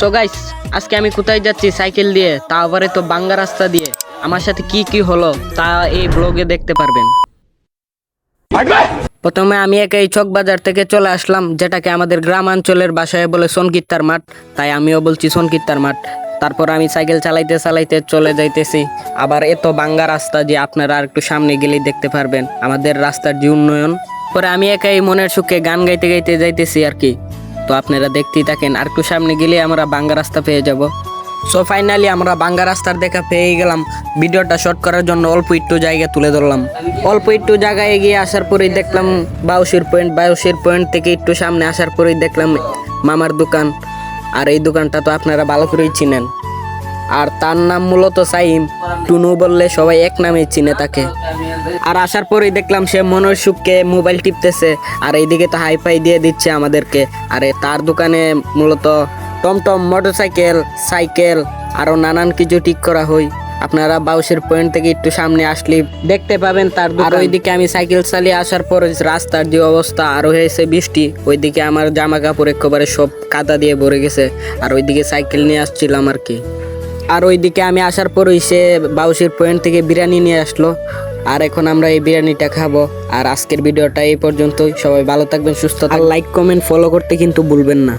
So guys, আজকে আমি কোথায় যাচ্ছি সাইকেল দিয়ে, তা আবারে তো বাঙ্গা রাস্তা দিয়ে। আমার সাথে কি কি হলো তা এই ব্লগে দেখতে পারবেন। প্রথমে আমি এই চক বাজার থেকে চলে আসলাম, যেটাকে আমাদের গ্রামাঞ্চলের ভাষায় বলে সনকিত্তার মাঠ, তাই আমিও বলছি সনকিত্তার মাঠ। তারপর আমি সাইকেল চালাইতে চালাইতে চলে যাইতেছি আবার এত বাঙ্গা রাস্তা যে আপনারা আর একটু সামনে গেলেই দেখতে পারবেন আমাদের রাস্তার যে উন্নয়ন। পরে আমি একাই মনের সুখে গান গাইতে গাইতে যাইতেছি আর কি। তো আপনারা দেখতেই থাকেন, আর একটু সামনে গেলে আমরা বাঙ্গা রাস্তা পেয়ে যাব। সো ফাইনালি আমরা বাঙ্গা রাস্তার দেখা পেয়ে গেলাম। ভিডিওটা শর্ট করার জন্য অল্প একটু জায়গা তুলে ধরলাম। অল্প একটু জায়গায় এগিয়ে আসার পরেই দেখলাম বাউসির পয়েন্ট থেকে একটু সামনে আসার পরেই দেখলাম মামার দোকান। আর এই দোকানটা তো আপনারা ভালো করেই চিনেন, আর তার নাম মূলত সাইম। টুনু বললে সবাই এক নামেই চিনে তাকে। আর আসার পরেই দেখলাম সে মনের সুখকে মোবাইল টিপতেছে, আর এইদিকে তো হাইফাই দিয়ে দিচ্ছে আমাদেরকে। আরে তার দোকানে মূলত টমটম, মোটরসাইকেল, সাইকেল আরও নানান কিছু ঠিক করা হয়। আপনারা বাউসের পয়েন্ট থেকে একটু সামনে আসলে দেখতে পাবেন তার দোকান। আর ওইদিকে আমি সাইকেল চালিয়ে আসার পর রাস্তার যে অবস্থা, আরও হয়েছে বৃষ্টি, ওইদিকে আমার জামা কাপড় একেবারে সব কাদা দিয়ে ভরে গেছে। আর ওইদিকে সাইকেল নিয়ে আসছিলাম আর কি। আর ওইদিকে আমি আসার পরই সে বাউসির পয়েন্ট থেকে বিরিয়ানি নিয়ে আসলো। আর এখন আমরা এই বিরিয়ানিটা খাবো। আর আজকের ভিডিওটা এই পর্যন্তই। সবাই ভালো থাকবেন, সুস্থ থাকবেন, লাইক কমেন্ট ফলো করতে কিন্তু ভুলবেন না।